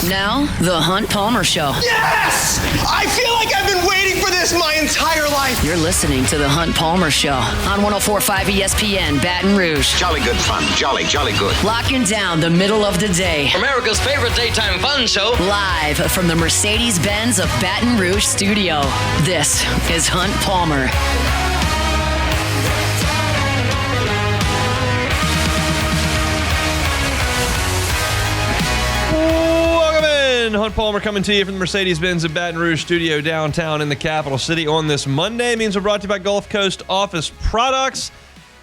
Now, The Hunt Palmer Show. Yes! I feel like I've been waiting for this my entire life. You're listening to The Hunt Palmer Show on 104.5 ESPN, Baton Rouge. Jolly good fun. Jolly good. Locking down the middle of the day. America's favorite daytime fun show. Live from the Mercedes-Benz of Baton Rouge studio. This is Hunt Palmer. Hunt Palmer coming to you from the Mercedes-Benz of Baton Rouge studio downtown in the capital city on this Monday. Means we're brought to you by Gulf Coast Office Products.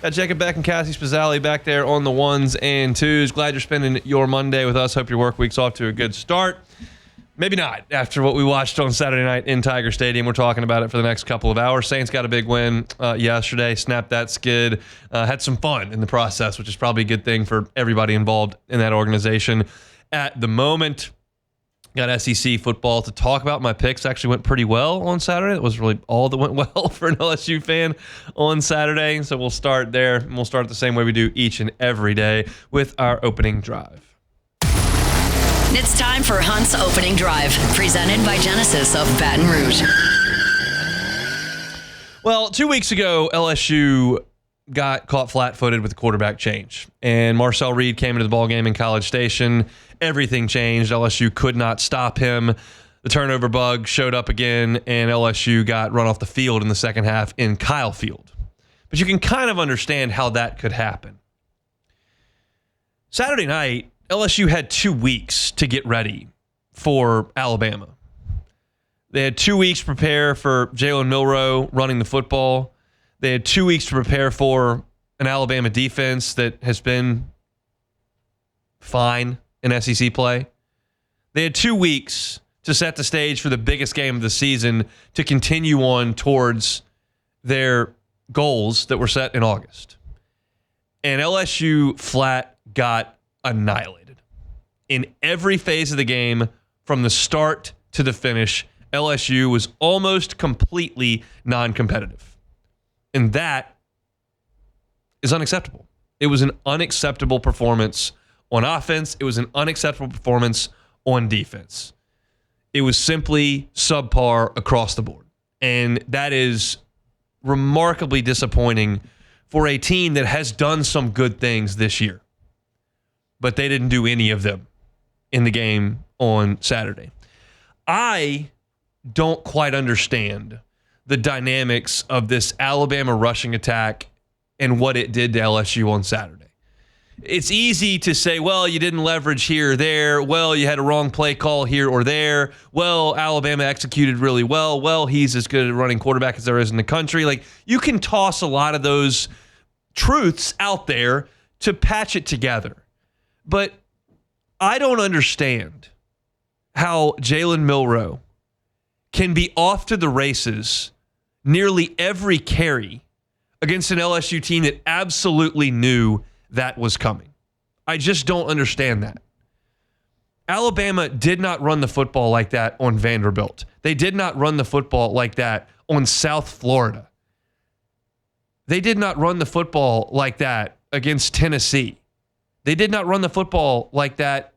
Got Jacob Beck and Cassie Spazzali back there on the ones and twos. Glad you're spending your Monday with us. Hope your work week's off to a good start. Maybe not after what we watched on Saturday night in Tiger Stadium. We're talking about it for the next couple of hours. Saints got a big win yesterday, snapped that skid, had some fun in the process, which is probably a good thing for everybody involved in that organization at the moment. Got SEC football to talk about. My picks actually went pretty well on Saturday. It was really all that went well for an LSU fan on Saturday. So we'll start there, and we'll start the same way we do each and every day with our opening drive. It's time for Hunt's Opening Drive, presented by Genesis of Baton Rouge. Well, 2 weeks ago, LSU got caught flat-footed with the quarterback change. And Marcel Reed came into the ballgame in College Station. Everything changed. LSU could not stop him. The turnover bug showed up again, and LSU got run off the field in the second half in Kyle Field. But you can kind of understand how that could happen. Saturday night, LSU had 2 weeks to get ready for Alabama. They had 2 weeks to prepare for Jalen Milroe running the football. They had 2 weeks to prepare for an Alabama defense that has been fine in SEC play. They had 2 weeks to set the stage for the biggest game of the season to continue on towards their goals that were set in August. And LSU flat got annihilated. In every phase of the game, from the start to the finish, LSU was almost completely non-competitive. And that is unacceptable. It was an unacceptable performance on offense. It was an unacceptable performance on defense. It was simply subpar across the board. And that is remarkably disappointing for a team that has done some good things this year. But they didn't do any of them in the game on Saturday. I don't quite understand the dynamics of this Alabama rushing attack and what it did to LSU on Saturday. It's easy to say, well, you didn't leverage here or there. Well, you had a wrong play call here or there. Well, Alabama executed really well. Well, he's as good at running quarterback as there is in the country. Like, you can toss a lot of those truths out there to patch it together. But I don't understand how Jalen Milroe can be off to the races nearly every carry against an LSU team that absolutely knew that was coming. I just don't understand that. Alabama did not run the football like that on Vanderbilt. They did not run the football like that on South Florida. They did not run the football like that against Tennessee. They did not run the football like that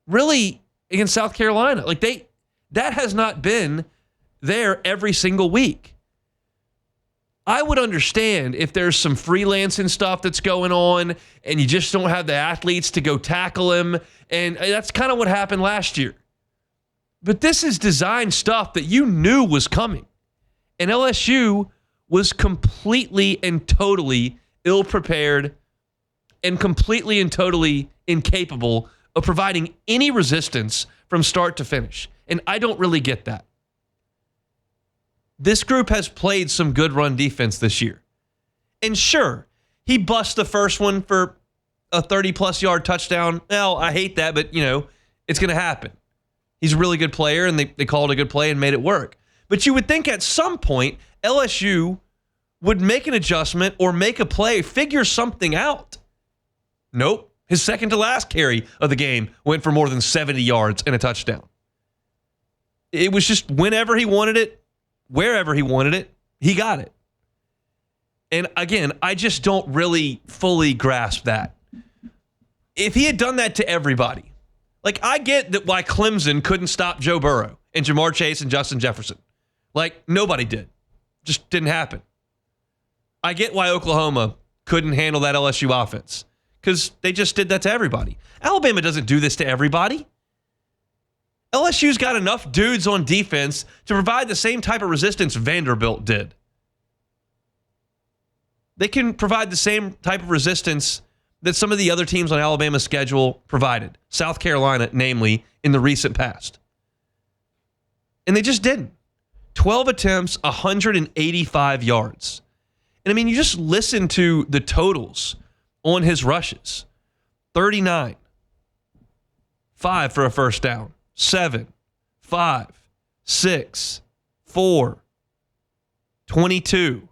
really against South Carolina. That has not been there every single week. I would understand if there's some freelancing stuff that's going on and you just don't have the athletes to go tackle him. And that's kind of what happened last year. But this is design stuff that you knew was coming. And LSU was completely and totally ill-prepared and completely and totally incapable of providing any resistance from start to finish. And I don't really get that. This group has played some good run defense this year. And sure, he busts the first one for a 30-plus yard touchdown. Well, I hate that, but, it's going to happen. He's a really good player, and they called a good play and made it work. But you would think at some point, LSU would make an adjustment or make a play, figure something out. Nope. His second to last carry of the game went for more than 70 yards and a touchdown. It was just whenever he wanted it, wherever he wanted it, he got it. And again, I just don't really fully grasp that. If he had done that to everybody, Like, I get that why Clemson couldn't stop Joe Burrow and Jamar Chase and Justin Jefferson. Like, nobody did. Just didn't happen. I get why Oklahoma couldn't handle that LSU offense because they just did that to everybody. Alabama doesn't do this to everybody. LSU's got enough dudes on defense to provide the same type of resistance Vanderbilt did. They can provide the same type of resistance that some of the other teams on Alabama's schedule provided. South Carolina, namely, in the recent past. And they just didn't. 12 attempts, 185 yards. And I mean, you just listen to the totals on his rushes. 39. 5 for a first down. 7. 5. 6. 4. 22.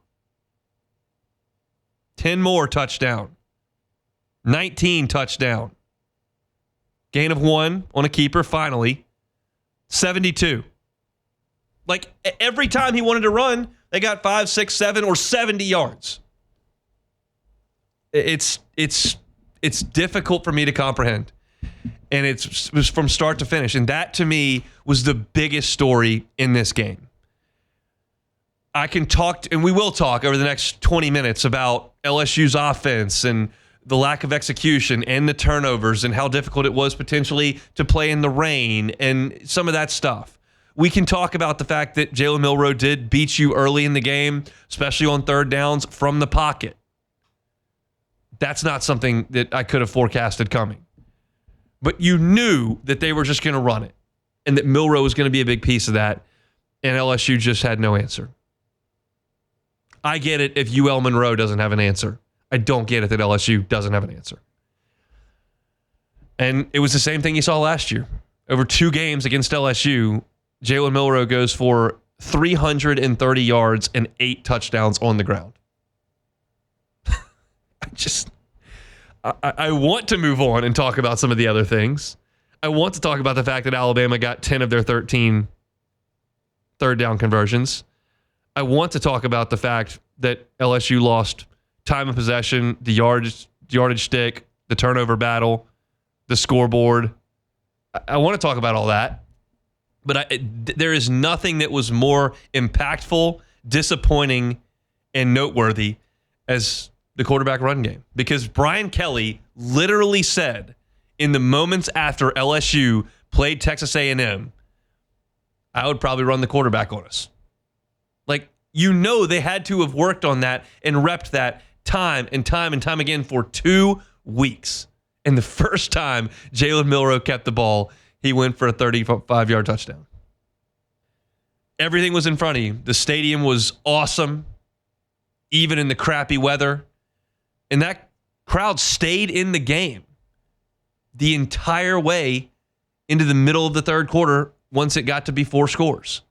10 more touchdown. 19 touchdown. Gain of 1 on a keeper, finally. 72. Like, every time he wanted to run, they got 5, 6, 7, or 70 yards. It's difficult for me to comprehend. And it was from start to finish. And that, to me, was the biggest story in this game. I can talk, and we will talk over the next 20 minutes about LSU's offense and the lack of execution and the turnovers and how difficult it was potentially to play in the rain and some of that stuff. We can talk about the fact that Jalen Milroe did beat you early in the game, especially on third downs from the pocket. That's not something that I could have forecasted coming. But you knew that they were just going to run it and that Milroe was going to be a big piece of that, and LSU just had no answer. I get it if UL Monroe doesn't have an answer. I don't get it that LSU doesn't have an answer. And it was the same thing you saw last year. Over 2 games against LSU, Jalen Milroe goes for 330 yards and 8 touchdowns on the ground. I want to move on and talk about some of the other things. I want to talk about the fact that Alabama got 10 of their 13 third down conversions. I want to talk about the fact that LSU lost time of possession, the yardage stick, the turnover battle, the scoreboard. I want to talk about all that. But there is nothing that was more impactful, disappointing, and noteworthy as the quarterback run game. Because Brian Kelly literally said in the moments after LSU played Texas A&M, I would probably run the quarterback on us. Like, you know, they had to have worked on that and repped that time and time and time again for 2 weeks. And the first time Jalen Milroe kept the ball, he went for a 35-yard touchdown. Everything was in front of you. The stadium was awesome, even in the crappy weather. And that crowd stayed in the game the entire way into the middle of the third quarter once it got to be 4 scores.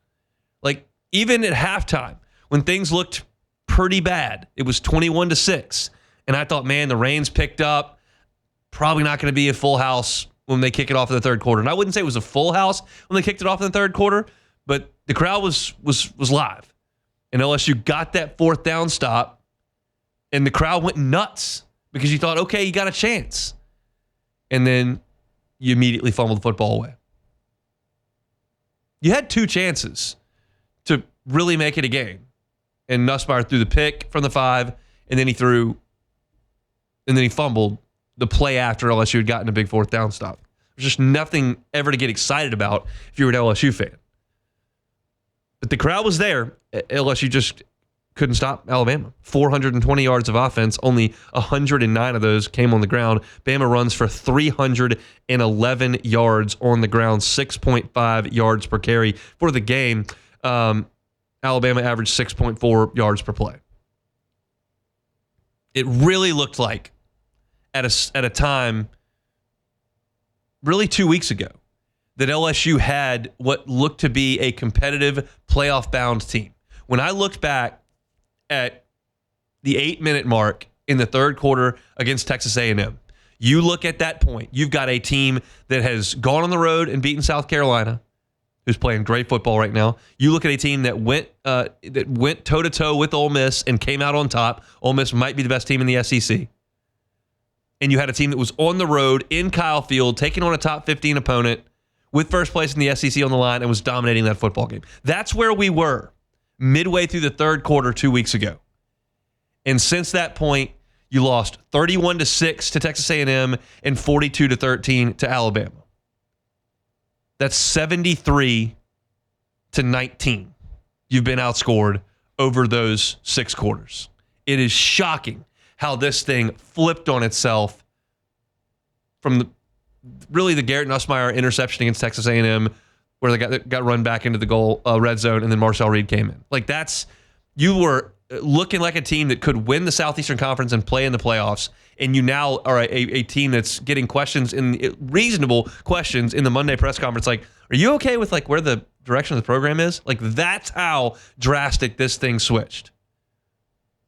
Like, even at halftime, when things looked pretty bad, it was 21-6. And I thought, man, the rain's picked up. Probably not going to be a full house when they kick it off in the third quarter. And I wouldn't say it was a full house when they kicked it off in the third quarter, but the crowd was live. And LSU got that 4th down stop, and the crowd went nuts because you thought, okay, you got a chance. And then you immediately fumbled the football away. You had 2 chances to really make it a game. And Nussmeier threw the pick from the 5, and then he fumbled the play after LSU had gotten a big 4th down stop. There's just nothing ever to get excited about if you're an LSU fan. But the crowd was there. LSU just couldn't stop Alabama. 420 yards of offense, only 109 of those came on the ground. Bama runs for 311 yards on the ground, 6.5 yards per carry for the game. Alabama averaged 6.4 yards per play. It really looked like at a time, really 2 weeks ago, that LSU had what looked to be a competitive playoff-bound team. When I looked back at the 8-minute mark in the third quarter against Texas A&M, you look at that point, you've got a team that has gone on the road and beaten South Carolina, who's playing great football right now. You look at a team that went toe-to-toe with Ole Miss and came out on top. Ole Miss might be the best team in the SEC. and you had a team that was on the road in Kyle Field, taking on a top 15 opponent with first place in the SEC on the line and was dominating that football game. That's where we were midway through the third quarter 2 weeks ago. And since that point, you lost 31-6 to Texas A&M and 42-13 to Alabama. That's 73-19. You've been outscored over those 6 quarters. It is shocking how this thing flipped on itself from the Garrett Nussmeier interception against Texas A&M, where they got run back into the goal red zone, and then Marcel Reed came in. Like, you were looking like a team that could win the Southeastern Conference and play in the playoffs, and you now are a team that's getting reasonable questions in the Monday press conference. Like, are you okay with like where the direction of the program is? Like, that's how drastic this thing switched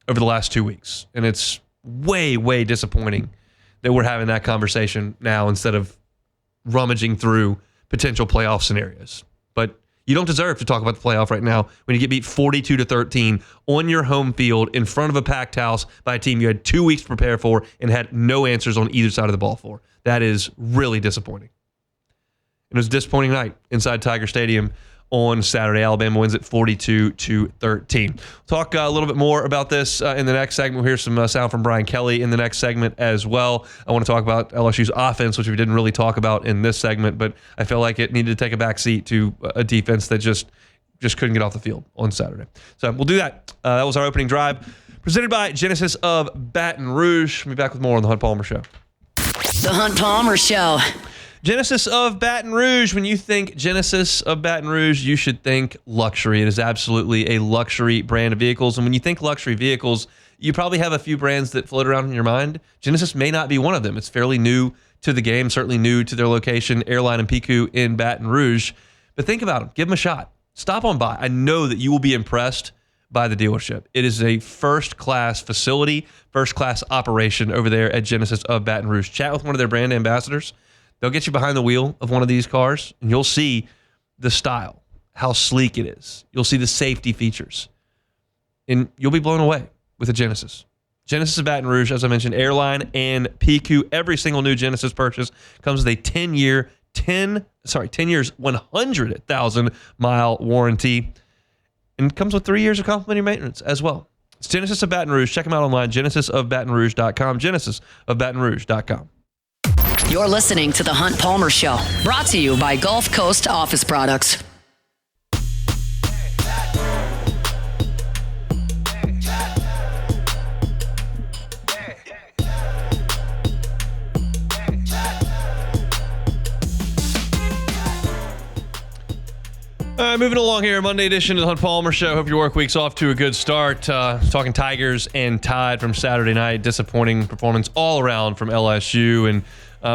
over the last 2 weeks, and it's way, way disappointing that we're having that conversation now instead of rummaging through potential playoff scenarios. But you don't deserve to talk about the playoff right now when you get beat 42-13 on your home field in front of a packed house by a team you had 2 weeks to prepare for and had no answers on either side of the ball for. That is really disappointing. And it was a disappointing night inside Tiger Stadium on Saturday. Alabama wins it 42-13. We'll talk a little bit more about this in the next segment. We'll hear some sound from Brian Kelly in the next segment as well. I want to talk about LSU's offense, which we didn't really talk about in this segment, but I feel like it needed to take a back seat to a defense that just couldn't get off the field on Saturday. So we'll do that. That was our opening drive, presented by Genesis of Baton Rouge. We'll be back with more on the Hunt Palmer Show. The Hunt Palmer Show. Genesis of Baton Rouge. When you think Genesis of Baton Rouge, you should think luxury. It is absolutely a luxury brand of vehicles. And when you think luxury vehicles, you probably have a few brands that float around in your mind. Genesis may not be one of them. It's fairly new to the game, certainly new to their location, Airline and Pico in Baton Rouge. But think about them. Give them a shot. Stop on by. I know that you will be impressed by the dealership. It is a first-class facility, first-class operation over there at Genesis of Baton Rouge. Chat with one of their brand ambassadors. They'll get you behind the wheel of one of these cars, and you'll see the style, how sleek it is. You'll see the safety features, and you'll be blown away with a Genesis. Genesis of Baton Rouge, as I mentioned, Airline and PQ. Every single new Genesis purchase comes with a 10 years, 100,000-mile warranty, and comes with 3 years of complimentary maintenance as well. It's Genesis of Baton Rouge. Check them out online, genesisofbatonrouge.com, genesisofbatonrouge.com. You're listening to The Hunt Palmer Show, brought to you by Gulf Coast Office Products. All right, moving along here, Monday edition of the Hunt Palmer Show. Hope your work week's off to a good start. Talking Tigers and Tide from Saturday night. Disappointing performance all around from LSU. And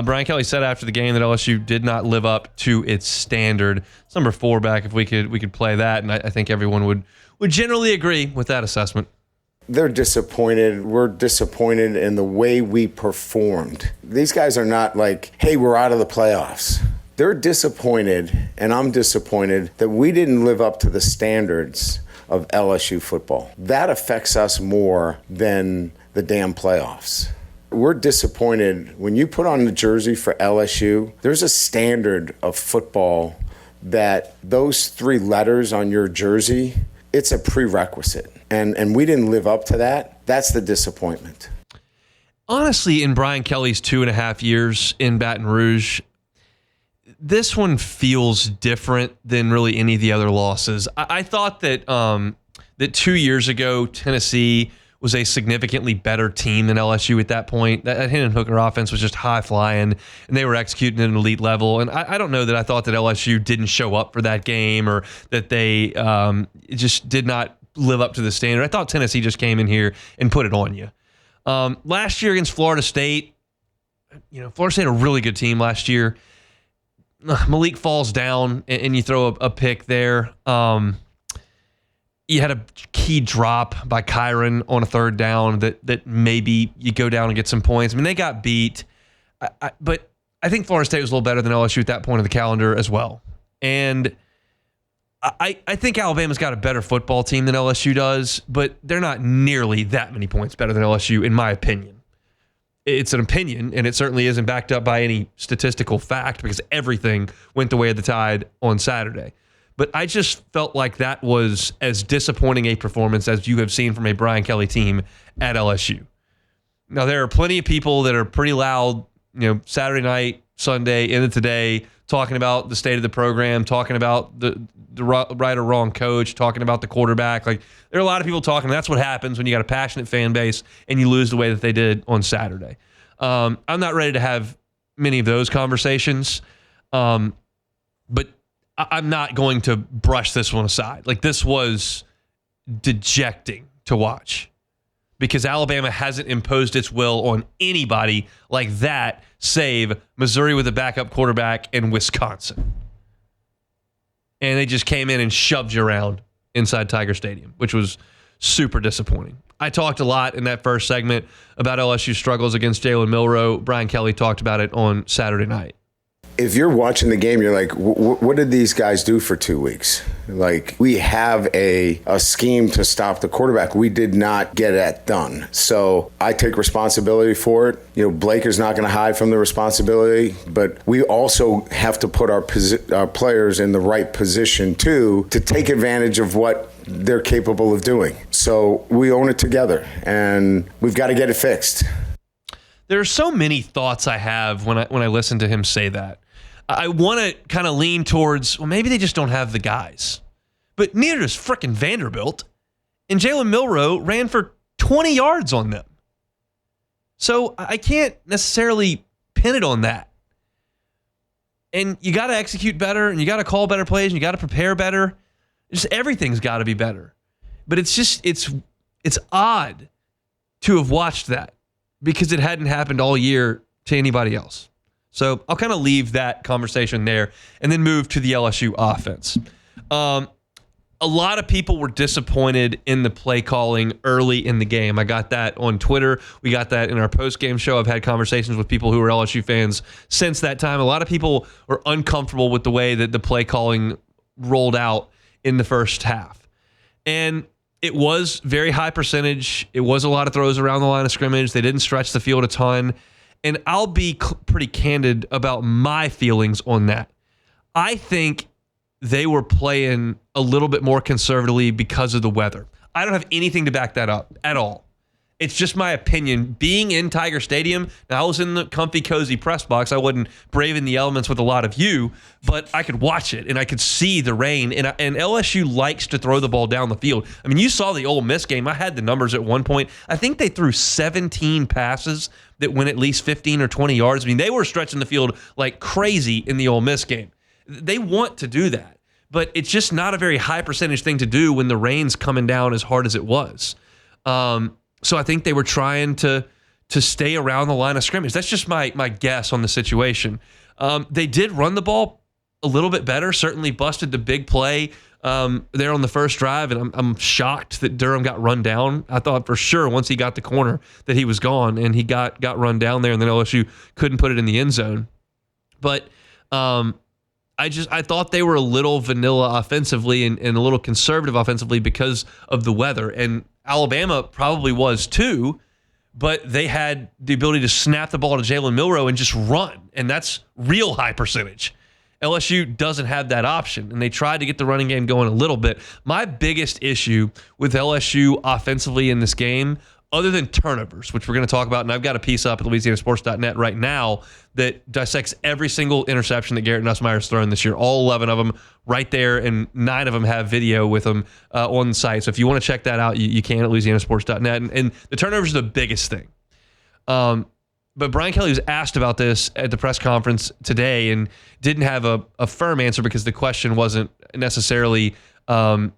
Brian Kelly said after the game that LSU did not live up to its standard. It's number 4 back if we could play that, and I think everyone would generally agree with that assessment. They're disappointed. We're disappointed in the way we performed. These guys are not like, hey, we're out of the playoffs. They're disappointed, and I'm disappointed that we didn't live up to the standards of LSU football. That affects us more than the damn playoffs. We're disappointed. When you put on the jersey for LSU, there's a standard of football that those 3 letters on your jersey, it's a prerequisite. And we didn't live up to that. That's the disappointment. Honestly, in Brian Kelly's 2.5 years in Baton Rouge, this one feels different than really any of the other losses. I thought that 2 years ago, Tennessee was a significantly better team than LSU at that point. That Hendon Hooker offense was just high-flying, and they were executing at an elite level. And I don't know that I thought that LSU didn't show up for that game or that they just did not live up to the standard. I thought Tennessee just came in here and put it on you. Last year against Florida State, Florida State had a really good team last year. Malik falls down and you throw a pick there. You had a key drop by Kyron on a 3rd down that maybe you go down and get some points. I mean, they got beat, but I think Florida State was a little better than LSU at that point of the calendar as well. And I think Alabama's got a better football team than LSU does, but they're not nearly that many points better than LSU, in my opinion. it's an opinion, and it certainly isn't backed up by any statistical fact because everything went the way of the Tide on Saturday. But I just felt like that was as disappointing a performance as you have seen from a Brian Kelly team at LSU. Now, there are plenty of people that are pretty loud, Saturday night, Sunday, into today, talking about the state of the program, talking about the right or wrong coach, talking about the quarterback. Like, there are a lot of people talking. That's what happens when you got a passionate fan base and you lose the way that they did on Saturday. I'm not ready to have many of those conversations, but I'm not going to brush this one aside. Like, this was dejecting to watch because Alabama hasn't imposed its will on anybody like that, save Missouri with a backup quarterback and Wisconsin. And they just came in and shoved you around inside Tiger Stadium, which was super disappointing. I talked a lot in that first segment about LSU's struggles against Jalen Milroe. Brian Kelly talked about it on Saturday night. If you're watching the game, you're like, what did these guys do for 2 weeks? Like, we have a scheme to stop the quarterback. We did not get that done. So I take responsibility for it. Blake is not going to hide from the responsibility, but we also have to put our players in the right position, too, to take advantage of what they're capable of doing. So we own it together, and we've got to get it fixed. There are so many thoughts I have when I listen to him say that. I want to kind of lean towards, well, maybe they just don't have the guys. But neither does frickin' Vanderbilt. And Jalen Milroe ran for 20 yards on them. So I can't necessarily pin it on that. And you got to execute better, and you got to call better plays, and you got to prepare better. Just everything's got to be better. But it's odd to have watched that because it hadn't happened all year to anybody else. So I'll kind of leave that conversation there and then move to the LSU offense. A lot of people were disappointed in the play calling early in the game. I got that on Twitter. We got that in our post-game show. I've had conversations with people who are LSU fans since that time. A lot of people were uncomfortable with the way that the play calling rolled out in the first half. And it was very high percentage. It was a lot of throws around the line of scrimmage. They didn't stretch the field a ton. And I'll be pretty candid about my feelings on that. I think they were playing a little bit more conservatively because of the weather. I don't have anything to back that up at all. It's just my opinion. Being in Tiger Stadium, now I was in the comfy, cozy press box. I wasn't braving the elements with a lot of you, but I could watch it and I could see the rain. And LSU likes to throw the ball down the field. I mean, you saw the Ole Miss game. I had the numbers at one point. I think they threw 17 passes that went at least 15 or 20 yards. I mean, they were stretching the field like crazy in the Ole Miss game. They want to do that, but it's just not a very high percentage thing to do when the rain's coming down as hard as it was. So I think they were trying to stay around the line of scrimmage. That's just my guess on the situation. They did run the ball a little bit better, certainly busted the big play there on the first drive, and I'm shocked that Durham got run down. I thought for sure once he got the corner that he was gone, and he got run down there, and then LSU couldn't put it in the end zone. But I thought they were a little vanilla offensively and a little conservative offensively because of the weather. And Alabama probably was too, but they had the ability to snap the ball to Jalen Milroe and just run. And that's real high percentage. LSU doesn't have that option, and they tried to get the running game going a little bit. My biggest issue with LSU offensively in this game, other than turnovers, which we're going to talk about, and I've got a piece up at LouisianaSports.net right now that dissects every single interception that Garrett Nussmeier's thrown this year, all 11 of them right there, and 9 of them have video with them on the site. So if you want to check that out, you can at LouisianaSports.net. And the turnovers are the biggest thing. But Brian Kelly was asked about this at the press conference today and didn't have a firm answer because the question wasn't necessarily as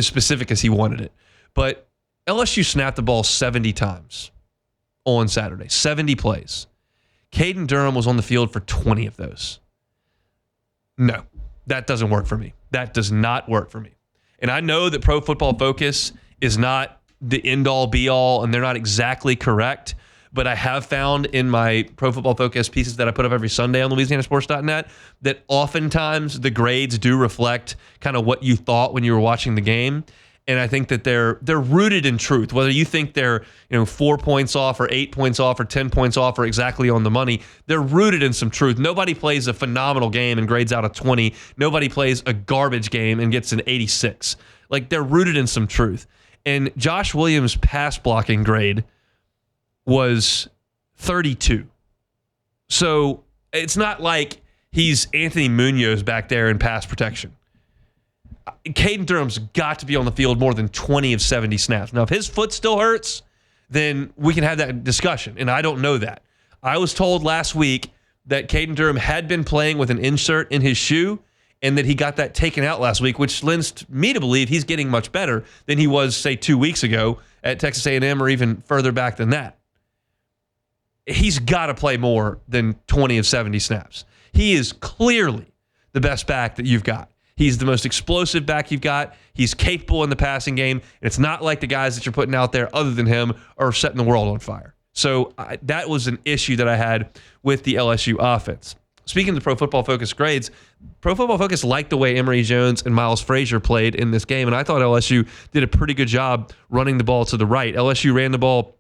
specific as he wanted it. But LSU snapped the ball 70 times on Saturday, 70 plays. Caden Durham was on the field for 20 of those. No, that doesn't work for me. That does not work for me. And I know that Pro Football Focus is not the end-all, be-all, and they're not exactly correct, but I have found in my Pro Football Focus pieces that I put up every Sunday on LouisianaSports.net that oftentimes the grades do reflect kind of what you thought when you were watching the game. And I think that they're rooted in truth. Whether you think they're 4 points off or 8 points off or 10 points off or exactly on the money, they're rooted in some truth. Nobody plays a phenomenal game and grades out a 20. Nobody plays a garbage game and gets an 86. Like, they're rooted in some truth. And Josh Williams' pass blocking grade was 32. So it's not like he's Anthony Munoz back there in pass protection. Caden Durham's got to be on the field more than 20 of 70 snaps. Now, if his foot still hurts, then we can have that discussion, and I don't know that. I was told last week that Caden Durham had been playing with an insert in his shoe and that he got that taken out last week, which lends me to believe he's getting much better than he was, say, 2 weeks ago at Texas A&M or even further back than that. He's got to play more than 20 of 70 snaps. He is clearly the best back that you've got. He's the most explosive back you've got. He's capable in the passing game. And it's not like the guys that you're putting out there other than him are setting the world on fire. So that was an issue that I had with the LSU offense. Speaking of the Pro Football Focus grades, Pro Football Focus liked the way Emory Jones and Miles Frazier played in this game, and I thought LSU did a pretty good job running the ball to the right. LSU ran the ball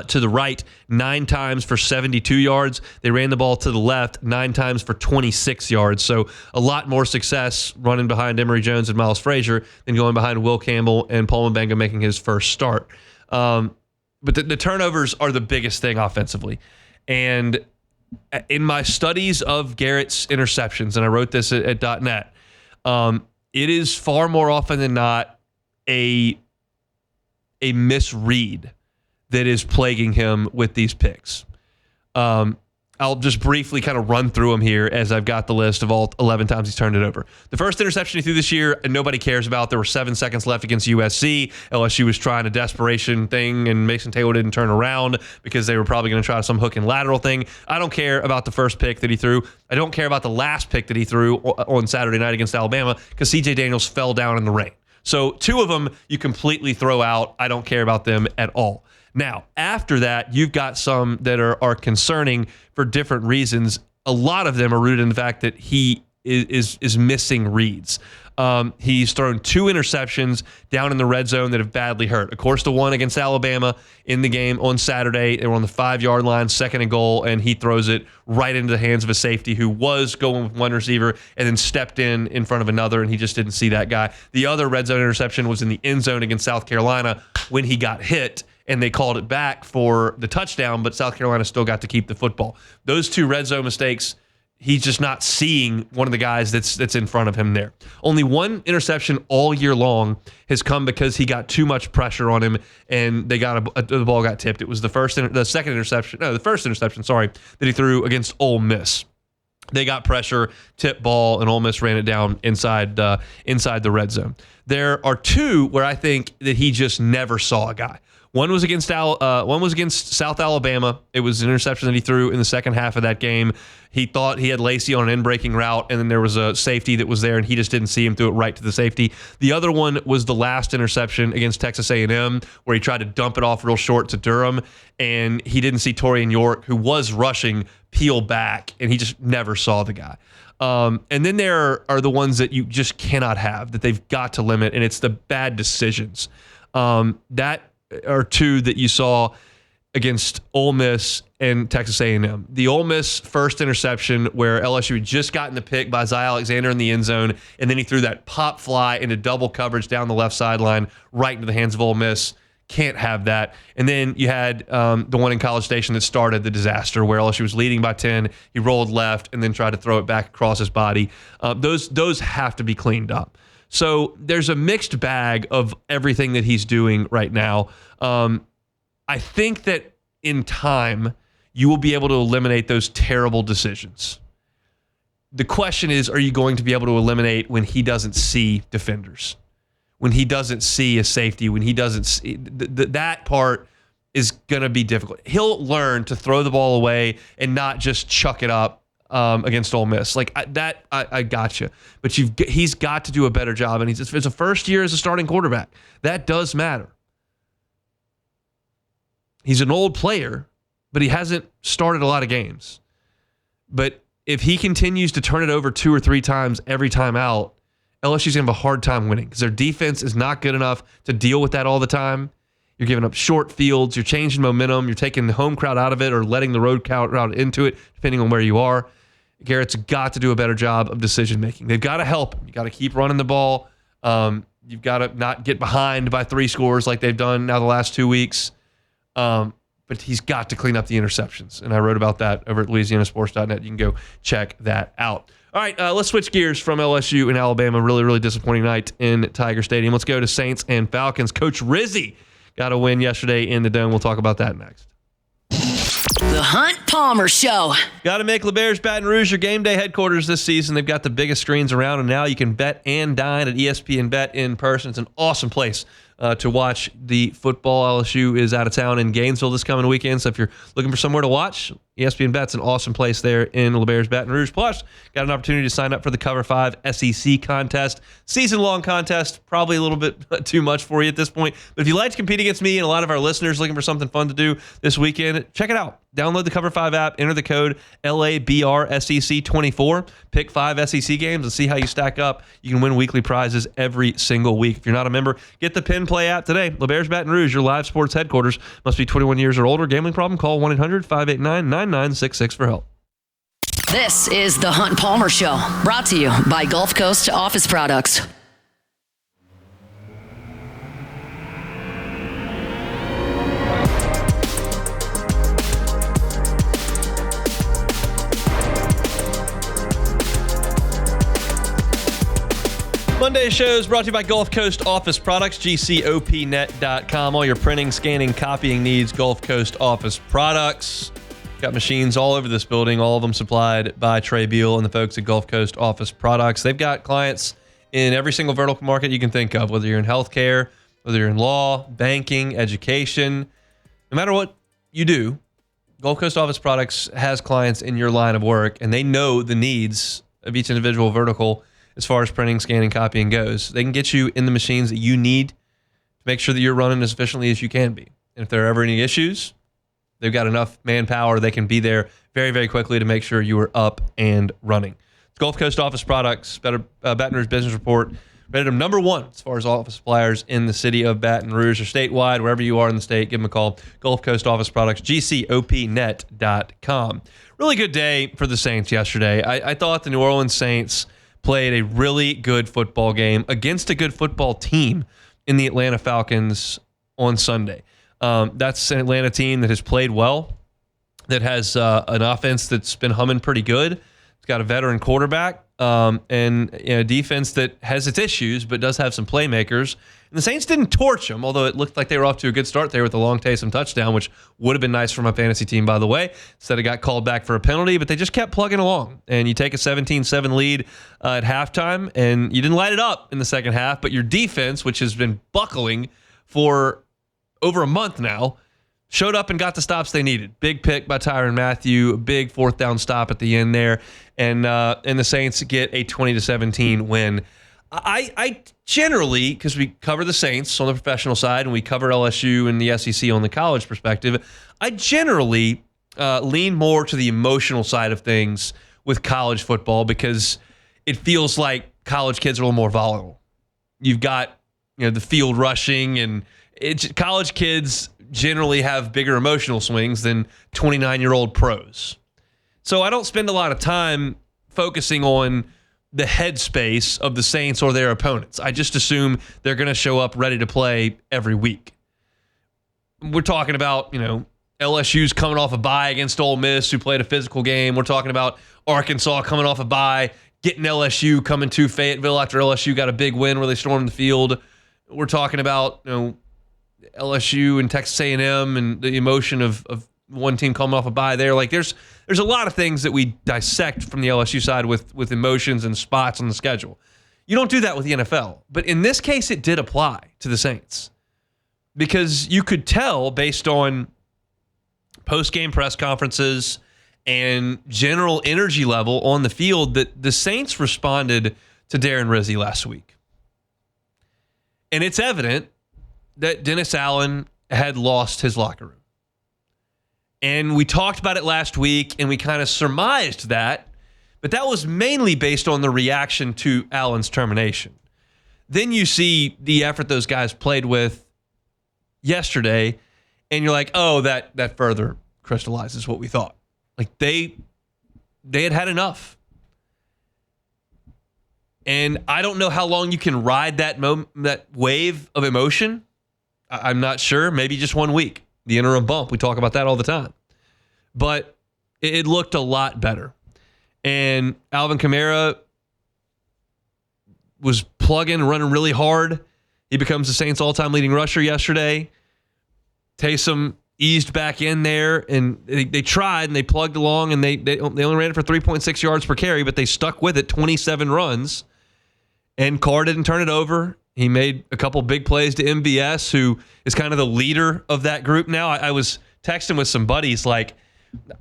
to the right 9 times for 72 yards. They ran the ball to the left 9 times for 26 yards. So a lot more success running behind Emory Jones and Miles Frazier than going behind Will Campbell and Paul Mbenga making his first start. But the turnovers are the biggest thing offensively. And in my studies of Garrett's interceptions, and I wrote this at .net, it is far more often than not a misread that is plaguing him with these picks. I'll just briefly kind of run through them here as I've got the list of all 11 times he's turned it over. The first interception he threw this year, and nobody cares about. There were 7 seconds left against USC. LSU was trying a desperation thing, and Mason Taylor didn't turn around because they were probably going to try some hook and lateral thing. I don't care about the first pick that he threw. I don't care about the last pick that he threw on Saturday night against Alabama because C.J. Daniels fell down in the rain. So 2 of them you completely throw out. I don't care about them at all. Now, after that, you've got some that are concerning for different reasons. A lot of them are rooted in the fact that he is missing reads. He's thrown 2 interceptions down in the red zone that have badly hurt. Of course, the one against Alabama in the game on Saturday, they were on the 5-yard line, 2nd and goal, and he throws it right into the hands of a safety who was going with one receiver and then stepped in front of another, and he just didn't see that guy. The other red zone interception was in the end zone against South Carolina when he got hit, and they called it back for the touchdown, but South Carolina still got to keep the football. Those 2 red zone mistakes, he's just not seeing one of the guys that's in front of him there. Only 1 interception all year long has come because he got too much pressure on him, and they got the ball got tipped. It was the first interception that he threw against Ole Miss. They got pressure, tipped ball, and Ole Miss ran it down inside the red zone. There are 2 where I think that he just never saw a guy. One was against South Alabama. It was an interception that he threw in the second half of that game. He thought he had Lacey on an in-breaking route, and then there was a safety that was there, and he just didn't see him, threw it right to the safety. The other one was the last interception against Texas A&M, where he tried to dump it off real short to Durham, and he didn't see Torian York, who was rushing, peel back, and he just never saw the guy. And then there are the ones that you just cannot have, that they've got to limit, and it's the bad decisions. That are 2 that you saw against Ole Miss and Texas A&M. The Ole Miss first interception where LSU had just gotten the pick by Zy Alexander in the end zone, and then he threw that pop fly into double coverage down the left sideline right into the hands of Ole Miss. Can't have that. And then you had the one in College Station that started the disaster where LSU was leading by 10. He rolled left and then tried to throw it back across his body. Those have to be cleaned up. So there's a mixed bag of everything that he's doing right now. I think that in time, you will be able to eliminate those terrible decisions. The question is, are you going to be able to eliminate when he doesn't see defenders? When he doesn't see a safety, when he doesn't see that part is going to be difficult. He'll learn to throw the ball away and not just chuck it up against Ole Miss. I got you. But he's got to do a better job, and it's a first year as a starting quarterback. That does matter. He's an old player, but he hasn't started a lot of games. But if he continues to turn it over 2 or 3 times every time out, LSU's going to have a hard time winning because their defense is not good enough to deal with that all the time. You're giving up short fields. You're changing momentum. You're taking the home crowd out of it or letting the road crowd into it, depending on where you are. Garrett's got to do a better job of decision-making. They've got to help him. You got to keep running the ball. You've got to not get behind by 3 scores like they've done now the last 2 weeks. But he's got to clean up the interceptions. And I wrote about that over at LouisianaSports.net. You can go check that out. All right, let's switch gears from LSU and Alabama. Really, really disappointing night in Tiger Stadium. Let's go to Saints and Falcons. Coach Rizzi got a win yesterday in the Dome. We'll talk about that next. The Hunt Palmer Show. Got to make LeBair's Baton Rouge your game day headquarters this season. They've got the biggest screens around, and now you can bet and dine at ESPN Bet in person. It's an awesome place to watch the football. LSU is out of town in Gainesville this coming weekend, so if you're looking for somewhere to watch, ESPN Bet's an awesome place there in LeBair's Baton Rouge. Plus, got an opportunity to sign up for the Cover 5 SEC contest. Season-long contest, probably a little bit too much for you at this point. But if you like to compete against me and a lot of our listeners looking for something fun to do this weekend, check it out. Download the Cover 5 app, enter the code LABRSEC24, pick 5 SEC games, and see how you stack up. You can win weekly prizes every single week. If you're not a member, get the Pin Play app today. LeBair's Baton Rouge, your live sports headquarters. Must be 21 years or older. Gambling problem? Call 1-800-589-9966 for help. This is the Hunt Palmer Show, brought to you by Gulf Coast Office Products. Monday's show is brought to you by Gulf Coast Office Products, GCOPnet.com. All your printing, scanning, copying needs, Gulf Coast Office Products. Got machines all over this building, all of them supplied by Trey Beal and the folks at Gulf Coast Office Products. They've got clients in every single vertical market you can think of, whether you're in healthcare, whether you're in law, banking, education. No matter what you do, Gulf Coast Office Products has clients in your line of work, and they know the needs of each individual vertical as far as printing, scanning, copying goes. They can get you in the machines that you need to make sure that you're running as efficiently as you can be. And if there are ever any issues, they've got enough manpower. They can be there very, very quickly to make sure you are up and running. It's Gulf Coast Office Products, Baton Rouge Business Report, rated them number 1 as far as office suppliers in the city of Baton Rouge or statewide, wherever you are in the state. Give them a call. Gulf Coast Office Products, GCOPnet.com. Really good day for the Saints yesterday. I thought the New Orleans Saints played a really good football game against a good football team in the Atlanta Falcons on Sunday. That's an Atlanta team that has played well, that has an offense that's been humming pretty good. It's got a veteran quarterback and a defense that has its issues but does have some playmakers. And the Saints didn't torch them, although it looked like they were off to a good start there with the long Taysom touchdown, which would have been nice for my fantasy team, by the way. Instead, it got called back for a penalty, but they just kept plugging along. And you take a 17-7 lead at halftime, and you didn't light it up in the second half, but your defense, which has been buckling for over a month now, showed up and got the stops they needed. Big pick by Tyrann Mathieu, a big 4th down stop at the end there, and the Saints get a 20-17 win. I generally, because we cover the Saints on the professional side and we cover LSU and the SEC on the college perspective, I generally lean more to the emotional side of things with college football because it feels like college kids are a little more volatile. You've got the field rushing, and college kids generally have bigger emotional swings than 29-year-old pros. So I don't spend a lot of time focusing on the headspace of the Saints or their opponents. I just assume they're going to show up ready to play every week. We're talking about, LSU's coming off a bye against Ole Miss, who played a physical game. We're talking about Arkansas coming off a bye, getting LSU coming to Fayetteville after LSU got a big win where they stormed the field. We're talking about, LSU and Texas A&M and the emotion of one team coming off a bye there. Like there's a lot of things that we dissect from the LSU side with emotions and spots on the schedule. You don't do that with the NFL. But in this case, it did apply to the Saints because you could tell based on post-game press conferences and general energy level on the field that the Saints responded to Darren Rizzi last week. And it's evident that Dennis Allen had lost his locker room. And we talked about it last week, and we kind of surmised that But that was mainly based on the reaction to Allen's termination. Then you see the effort those guys played with yesterday, and you're like, oh, that further crystallizes what we thought. Like they had enough. And I don't know how long you can ride that wave of emotion. I'm not sure. Maybe just 1 week. The interim bump. We talk about that all the time. But it looked a lot better. And Alvin Kamara was plugging and running really hard. He becomes the Saints' all-time leading rusher yesterday. Taysom eased back in there, and they tried, and they plugged along, and they only ran it for 3.6 yards per carry, but they stuck with it, 27 runs. And Carr didn't turn it over. He made a couple big plays to MVS, who is kind of the leader of that group now. I was texting with some buddies like,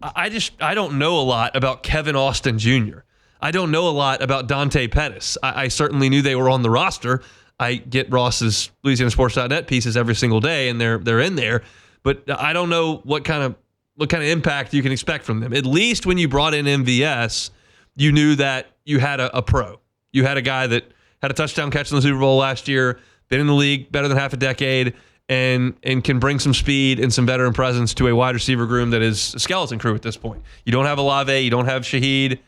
I don't know a lot about Kevin Austin Jr. I don't know a lot about Dante Pettis. I certainly knew they were on the roster. I get Ross's LouisianaSports.net pieces every single day, and they're in there. But I don't know what kind of impact you can expect from them. At least when you brought in MVS, you knew that you had a pro. You had a guy that had a touchdown catch in the Super Bowl last year, been in the league better than half a decade, and can bring some speed and some veteran presence to a wide receiver room that is a skeleton crew at this point. You don't have Olave, you don't have Shaheed,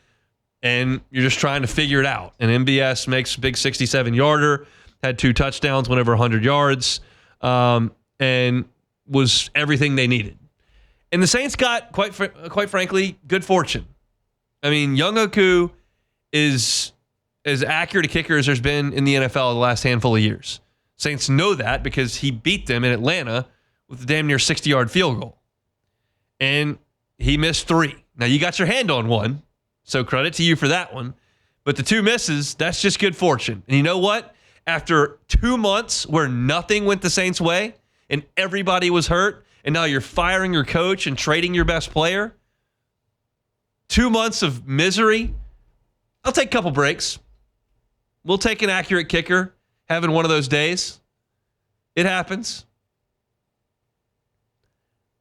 and you're just trying to figure it out. And MVS makes a big 67-yarder, had 2 touchdowns, went over 100 yards, and was everything they needed. And the Saints got, quite frankly, good fortune. I mean, Young Oku is as accurate a kicker as there's been in the NFL the last handful of years. Saints know that because he beat them in Atlanta with a damn near 60-yard field goal. And he missed 3. Now, you got your hand on 1, so credit to you for that one. But the 2 misses, that's just good fortune. And you know what? After 2 months where nothing went the Saints' way and everybody was hurt, and now you're firing your coach and trading your best player, 2 months of misery, I'll take a couple breaks. We'll take an accurate kicker having one of those days. It happens.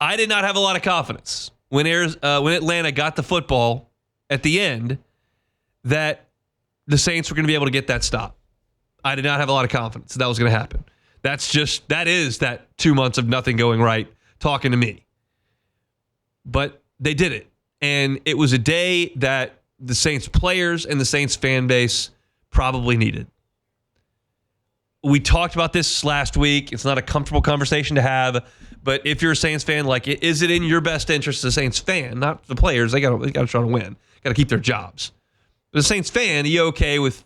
I did not have a lot of confidence when Atlanta got the football at the end that the Saints were going to be able to get that stop. I did not have a lot of confidence that was going to happen. That is that 2 months of nothing going right talking to me. But they did it. And it was a day that the Saints players and the Saints fan base probably needed. We talked about this last week. It's not a comfortable conversation to have, but if you're a Saints fan, like, is it in your best interest as a Saints fan, not the players? They got to try to win. Got to keep their jobs. But as a Saints fan, are you okay with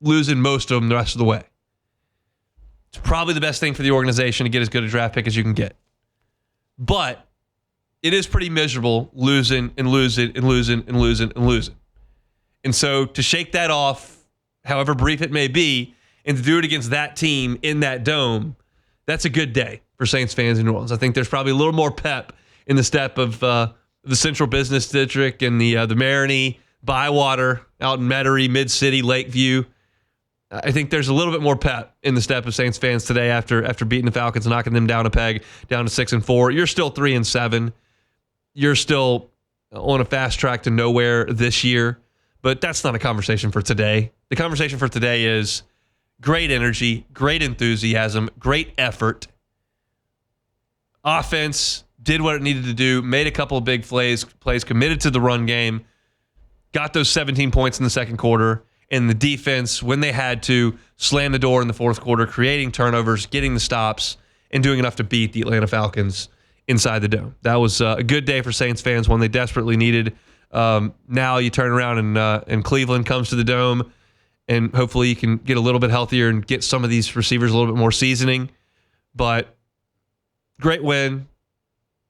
losing most of them the rest of the way? It's probably the best thing for the organization to get as good a draft pick as you can get. But it is pretty miserable losing and losing and losing and losing and losing. And so to shake that off, however brief it may be, and to do it against that team in that dome, that's a good day for Saints fans in New Orleans. I think there's probably a little more pep in the step of the Central Business District and the Marigny, Bywater, out in Metairie, Mid-City, Lakeview. I think there's a little bit more pep in the step of Saints fans today after beating the Falcons, knocking them down a peg, down to 6-4. You're still 3-7. You're still on a fast track to nowhere this year, but that's not a conversation for today. The conversation for today is great energy, great enthusiasm, great effort. Offense did what it needed to do, made a couple of big plays, committed to the run game, got those 17 points in the second quarter, and the defense, when they had to, slammed the door in the fourth quarter, creating turnovers, getting the stops, and doing enough to beat the Atlanta Falcons inside the dome. That was a good day for Saints fans, one they desperately needed. Now you turn around and Cleveland comes to the dome, and hopefully you can get a little bit healthier and get some of these receivers a little bit more seasoning. But great win,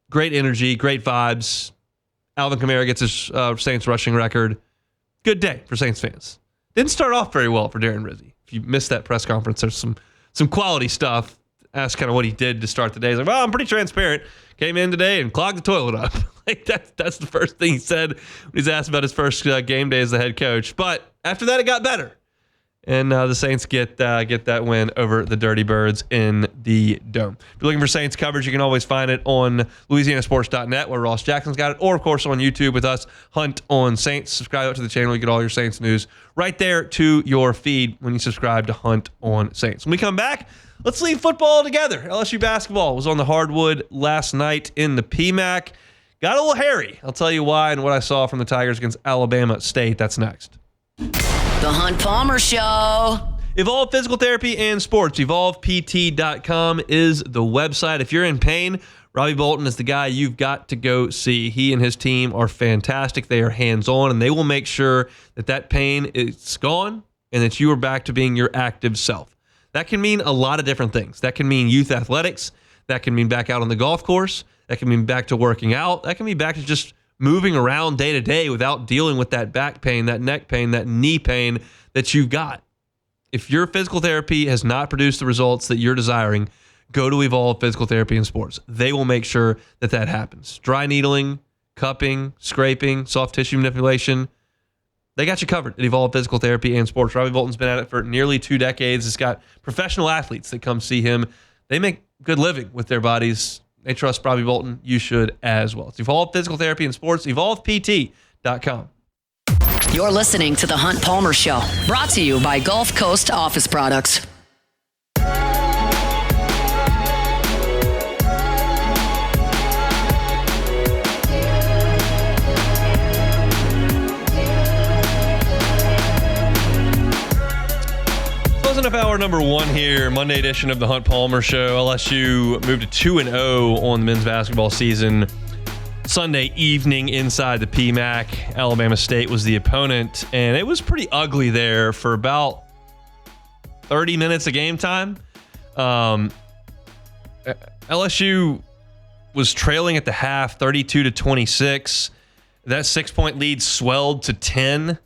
great energy, great vibes. Alvin Kamara gets his Saints rushing record. Good day for Saints fans. Didn't start off very well for Darren Rizzi. If you missed that press conference, there's some quality stuff. Asked kind of what he did to start the day. He's like, well, I'm pretty transparent. Came in today and clogged the toilet up. Like that's the first thing he said when he's asked about his first game day as the head coach. But after that, it got better. And the Saints get that win over the Dirty Birds in the Dome. If you're looking for Saints coverage, you can always find it on LouisianaSports.net, where Ross Jackson's got it, or, of course, on YouTube with us, Hunt on Saints. Subscribe to the channel. You get all your Saints news right there to your feed when you subscribe to Hunt on Saints. When we come back, let's leave football together. LSU basketball was on the hardwood last night in the PMAC. Got a little hairy. I'll tell you why and what I saw from the Tigers against Alabama State. That's next. The Hunt Palmer Show. Evolve Physical Therapy and Sports. EvolvePT.com is the website. If you're in pain, Robbie Bolton is the guy you've got to go see. He and his team are fantastic. They are hands-on, and they will make sure that pain is gone and that you are back to being your active self. That can mean a lot of different things. That can mean youth athletics. That can mean back out on the golf course. That can mean back to working out. That can be back to just moving around day to day without dealing with that back pain, that neck pain, that knee pain that you've got. If your physical therapy has not produced the results that you're desiring, go to Evolve Physical Therapy and Sports. They will make sure that happens. Dry needling, cupping, scraping, soft tissue manipulation. They got you covered at Evolve Physical Therapy and Sports. Robbie Bolton's been at it for nearly 2 decades. It's got professional athletes that come see him. They make good living with their bodies. They trust Robbie Bolton. You should as well. It's Evolve Physical Therapy and Sports, EvolvePT.com. You're listening to The Hunt Palmer Show, brought to you by Gulf Coast Office Products. Closing up hour number 1 here, Monday edition of the Hunt Palmer Show. LSU moved to 2-0 on the men's basketball season Sunday evening inside the PMAC. Alabama State was the opponent, and it was pretty ugly there for about 30 minutes of game time. LSU was trailing at the half, 32-26. That 6-point lead swelled to 10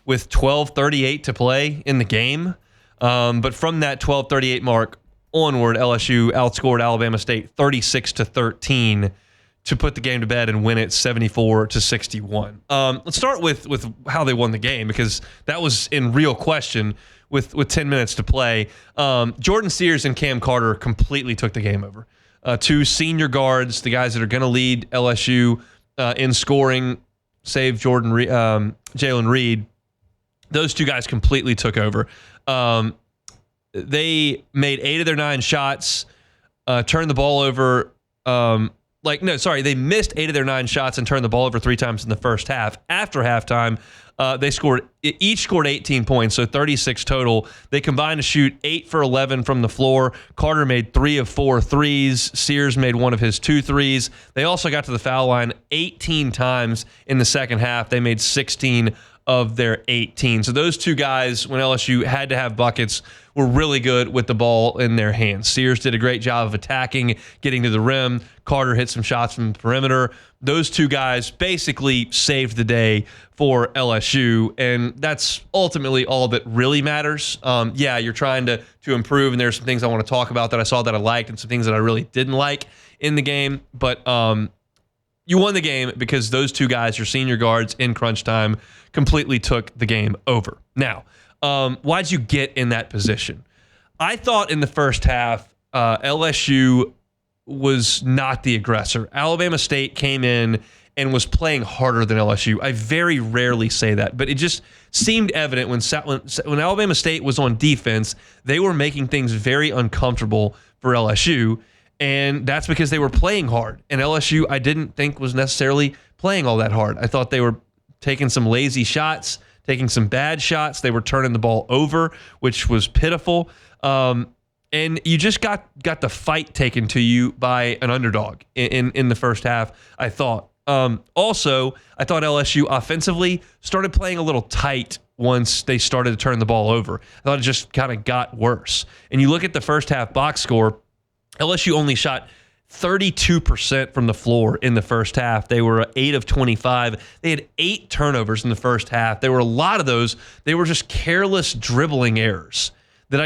with 12:38 to play in the game. But from that 12:38 mark onward, LSU outscored Alabama State 36-13 to put the game to bed and win it 74-61. Let's start with how they won the game, because that was in real question with 10 minutes to play. Jordan Sears and Cam Carter completely took the game over. 2 senior guards, the guys that are going to lead LSU in scoring, save Jalen Reed. Those 2 guys completely took over. They made 8 of their 9 shots, turned the ball over. They missed 8 of their 9 shots and turned the ball over 3 times in the first half. After halftime, they each scored 18 points, so 36 total. They combined to shoot 8 for 11 from the floor. Carter made 3 of 4 threes. Sears made 1 of his 2 threes. They also got to the foul line 18 times in the second half. They made 16 of their 18. So those 2 guys, when LSU had to have buckets, were really good with the ball in their hands. Sears did a great job of attacking, getting to the rim. Carter hit some shots from the perimeter. Those 2 guys basically saved the day for LSU, and that's ultimately all that really matters. You're trying to improve, and there's some things I want to talk about that I saw that I liked and some things that I really didn't like in the game, but you won the game because those 2 guys, your senior guards in crunch time, completely took the game over. Now, why'd you get in that position? I thought in the first half, LSU was not the aggressor. Alabama State came in and was playing harder than LSU. I very rarely say that, but it just seemed evident when Alabama State was on defense, they were making things very uncomfortable for LSU. And that's because they were playing hard. And LSU, I didn't think was necessarily playing all that hard. I thought they were taking some lazy shots, taking some bad shots. They were turning the ball over, which was pitiful. And you just got the fight taken to you by an underdog in the first half, I thought. Also, I thought LSU offensively started playing a little tight once they started to turn the ball over. I thought it just kind of got worse. And you look at the first half box score, LSU only shot 32% from the floor in the first half. They were 8 of 25. They had 8 turnovers in the first half. There were a lot of those. They were just careless dribbling errors that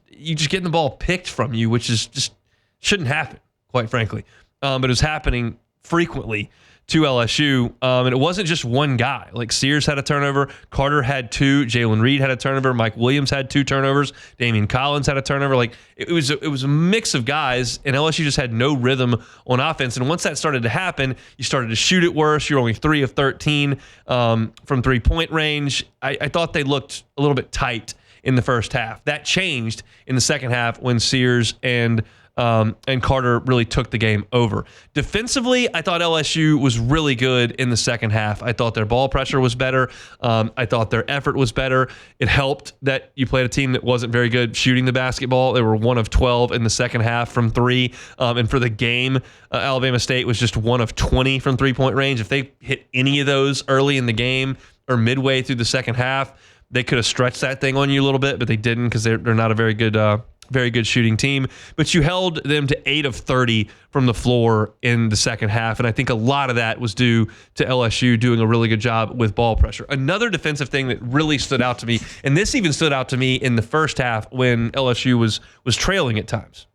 you just getting the ball picked from you, which is just shouldn't happen, quite frankly. But it was happening frequently to LSU. And it wasn't just one guy. Like Sears had a turnover. Carter had 2. Jalen Reed had a turnover. Mike Williams had 2 turnovers. Damian Collins had a turnover. Like it was a mix of guys, and LSU just had no rhythm on offense. And once that started to happen, you started to shoot it worse. You're only 3 of 13 from 3-point range. I thought they looked a little bit tight in the first half. That changed in the second half when Sears and Carter really took the game over. Defensively, I thought LSU was really good in the second half. I thought their ball pressure was better. I thought their effort was better. It helped that you played a team that wasn't very good shooting the basketball. They were 1 of 12 in the second half from 3. And for the game, Alabama State was just 1 of 20 from 3-point range. If they hit any of those early in the game or midway through the second half, they could have stretched that thing on you a little bit, but they didn't because they're not a very good shooting team. But you held them to 8 of 30 from the floor in the second half, and I think a lot of that was due to LSU doing a really good job with ball pressure. Another defensive thing that really stood out to me, and this even stood out to me in the first half when LSU was trailing at times.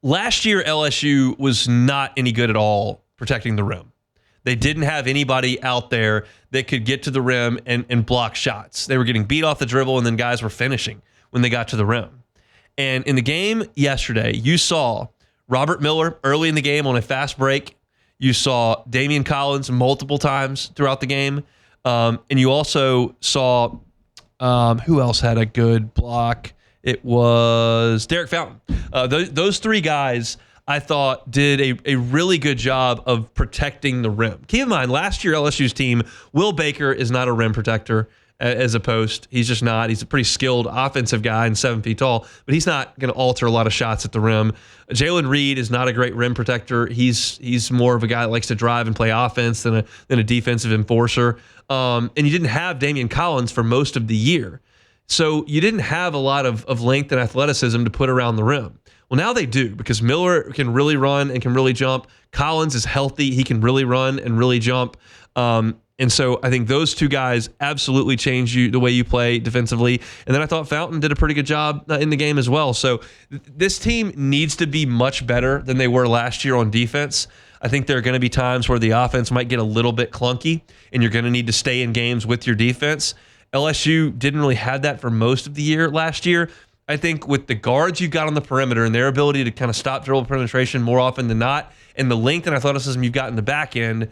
Last year, LSU was not any good at all protecting the rim. They didn't have anybody out there that could get to the rim and block shots. They were getting beat off the dribble, and then guys were finishing when they got to the rim. And in the game yesterday, you saw Robert Miller early in the game on a fast break. You saw Damian Collins multiple times throughout the game. And you also saw, who else had a good block? It was Derek Fountain. Those 3 guys, I thought, did a really good job of protecting the rim. Keep in mind, last year LSU's team, Will Baker is not a rim protector as a post. He's just not. He's a pretty skilled offensive guy and 7 feet tall, but he's not going to alter a lot of shots at the rim. Jalen Reed is not a great rim protector. He's more of a guy that likes to drive and play offense than a defensive enforcer. And you didn't have Damian Collins for most of the year. So you didn't have a lot of length and athleticism to put around the rim. Well, now they do, because Miller can really run and can really jump. Collins is healthy. He can really run and really jump. And so I think those 2 guys absolutely change the way you play defensively. And then I thought Fountain did a pretty good job in the game as well. So this team needs to be much better than they were last year on defense. I think there are going to be times where the offense might get a little bit clunky, and you're going to need to stay in games with your defense. LSU didn't really have that for most of the year last year. I think with the guards you've got on the perimeter and their ability to kind of stop dribble penetration more often than not, and the length and athleticism you've got in the back end,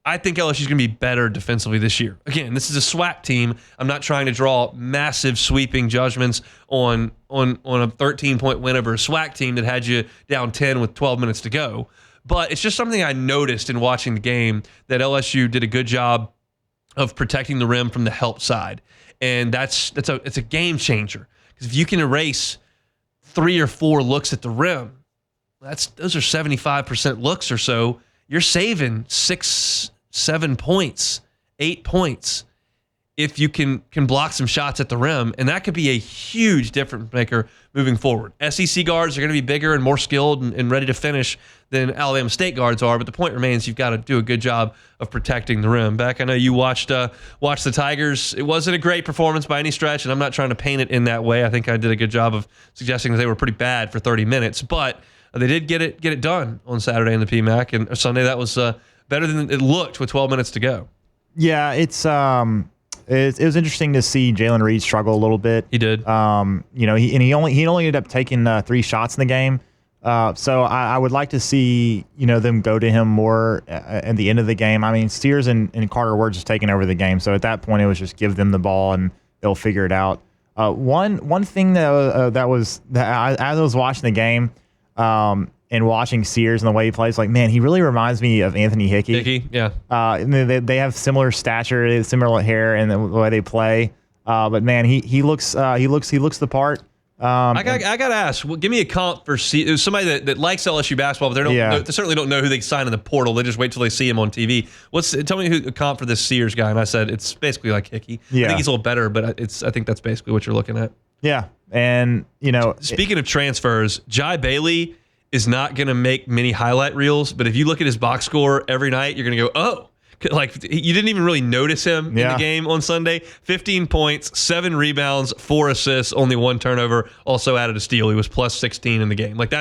I think LSU is going to be better defensively this year. Again, this is a SWAC team. I'm not trying to draw massive sweeping judgments on a 13-point win over a SWAC team that had you down 10 with 12 minutes to go. But it's just something I noticed in watching the game, that LSU did a good job of protecting the rim from the help side. And it's a game changer. Because if you can erase 3 or 4 looks at the rim, those are 75% looks or so. You're saving 6, 7 points, 8 points if you can block some shots at the rim. And that could be a huge difference maker moving forward. SEC guards are going to be bigger and more skilled and ready to finish than Alabama State guards are. But the point remains, you've got to do a good job of protecting the rim. Beck, I know you watched the Tigers. It wasn't a great performance by any stretch, and I'm not trying to paint it in that way. I think I did a good job of suggesting that they were pretty bad for 30 minutes. But they did get it done on Saturday in the PMAC, and Sunday that was better than it looked with 12 minutes to go. Yeah, it was interesting to see Jalen Reed struggle a little bit. He did. He only ended up taking 3 shots in the game. So I would like to see them go to him more at the end of the game. I mean, Steers and Carter were just taking over the game. So at that point, it was just give them the ball and they'll figure it out. One thing that as I was watching the game. And watching Sears and the way he plays, like, man, he really reminds me of Anthony Hickey. Yeah. They have similar stature, similar hair, and the way they play. But man, he looks the part. I got to ask. Well, give me a comp for somebody that likes LSU basketball, but they certainly don't know who they sign in the portal. They just wait till they see him on TV. Tell me who a comp for this Sears guy? And I said it's basically like Hickey. Yeah. I think he's a little better, but I think that's basically what you're looking at. Yeah, and speaking of transfers, Jai Bailey is not going to make many highlight reels, but if you look at his box score every night, you're going to go, oh, Like, you didn't even really notice him in the game on Sunday. 15 points, 7 rebounds, 4 assists, only 1 turnover. Also added a steal. He was plus 16 in the game. Like,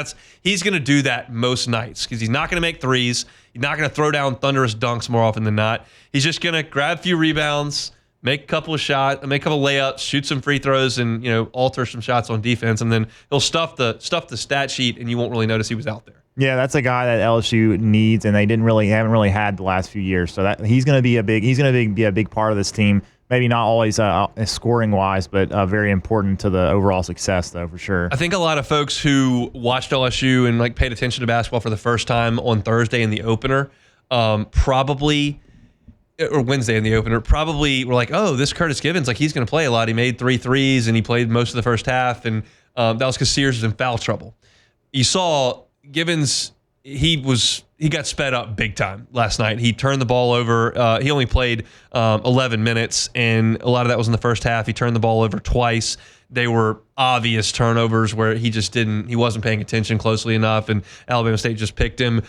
he's going to do that most nights because he's not going to make threes. He's not going to throw down thunderous dunks more often than not. He's just going to grab a few rebounds, make a couple of shots, make a couple of layups, shoot some free throws, and alter some shots on defense, and then he'll stuff the stat sheet, and you won't really notice he was out there. Yeah, that's a guy that LSU needs, and they haven't really had the last few years. So that he's going to be a big part of this team. Maybe not always scoring wise, but very important to the overall success, though, for sure. I think a lot of folks who watched LSU and paid attention to basketball for the first time on Thursday in the opener, probably. Or Wednesday in the opener, probably were like, oh, this Curtis Givens, he's going to play a lot. He made 3 threes, and he played most of the first half, and that was because Sears was in foul trouble. You saw Givens, he got sped up big time last night. He turned the ball over. He only played 11 minutes, and a lot of that was in the first half. He turned the ball over twice. They were obvious turnovers where he wasn't paying attention closely enough, and Alabama State just picked him.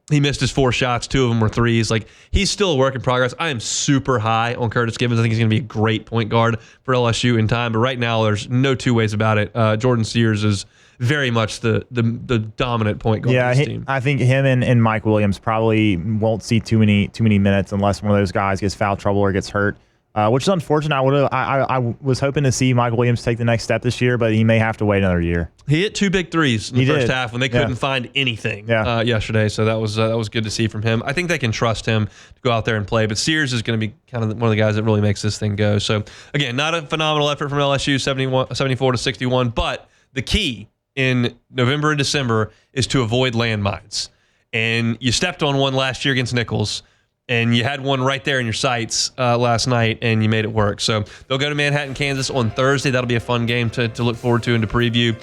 He missed his 4 shots. 2 of them were threes. He's still a work in progress. I am super high on Curtis Givens. I think he's going to be a great point guard for LSU in time. But right now, there's no 2 ways about it. Jordan Sears is very much the dominant point guard of this team. I think him and Mike Williams probably won't see too many minutes unless one of those guys gets foul trouble or gets hurt. Which is unfortunate. I was hoping to see Mike Williams take the next step this year, but he may have to wait another year. He hit 2 big threes in the first half when they couldn't find anything yesterday, so that was good to see from him. I think they can trust him to go out there and play, but Sears is going to be kind of one of the guys that really makes this thing go. So, again, not a phenomenal effort from LSU, 74-61, but the key in November and December is to avoid landmines. And you stepped on one last year against Nichols, and you had one right there in your sights last night, and you made it work. So they'll go to Manhattan, Kansas on Thursday. That'll be a fun game to look forward to and to preview.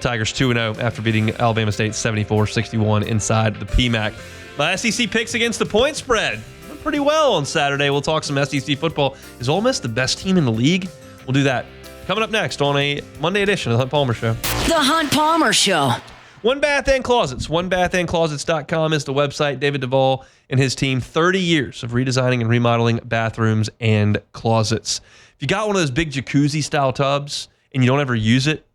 Tigers 2-0 after beating Alabama State 74-61 inside the PMAC. My SEC picks against the point spread went pretty well on Saturday. We'll talk some SEC football. Is Ole Miss the best team in the league? We'll do that coming up next on a Monday edition of The Hunt Palmer Show. The Hunt Palmer Show. One Bath and Closets. OneBathAndClosets.com is the website. David Duvall and his team, 30 years of redesigning and remodeling bathrooms and closets. If you got one of those big jacuzzi-style tubs and you don't ever use it,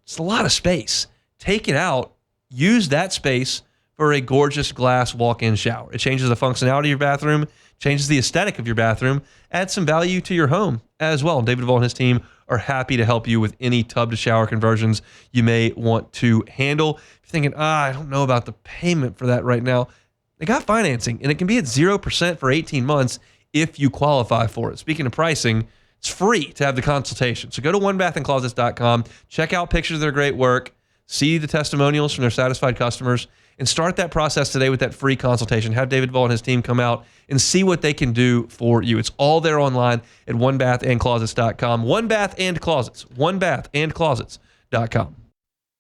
it's a lot of space. Take it out. Use that space for a gorgeous glass walk-in shower. It changes the functionality of your bathroom, changes the aesthetic of your bathroom, adds some value to your home as well. David Duvall and his team are happy to help you with any tub-to-shower conversions you may want to handle. If you're thinking, I don't know about the payment for that right now, they got financing, and it can be at 0% for 18 months if you qualify for it. Speaking of pricing, it's free to have the consultation. So go to onebathandclosets.com, check out pictures of their great work, see the testimonials from their satisfied customers, and start that process today with that free consultation. Have David Duvall and his team come out and see what they can do for you. It's all there online at onebathandclosets.com. One Bath and Closets. Onebathandclosets.com.